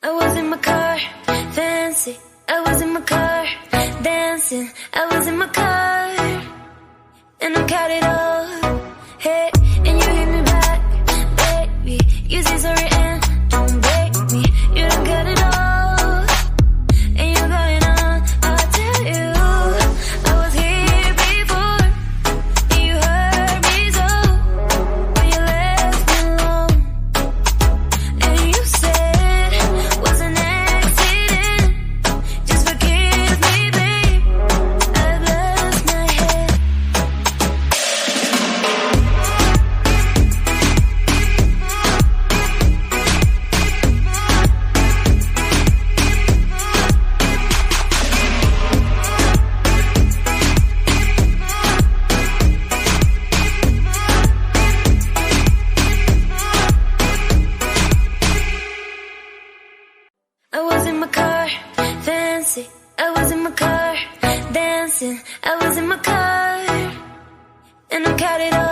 I was in my car, fancy. I was in my car, dancing. I was in my car, and I cut it off. Hey, and you hit me back, baby. You say sorry and don't break me. You don't cut it off, and you're going on. I'll tell you, I was here before, and you hurt me so when you left me alone. And you said was an accident. Just forgive me, babe. I've lost my head. I was in my car, fancy. I was in my car, dancing. I was in my car, and I cut it off.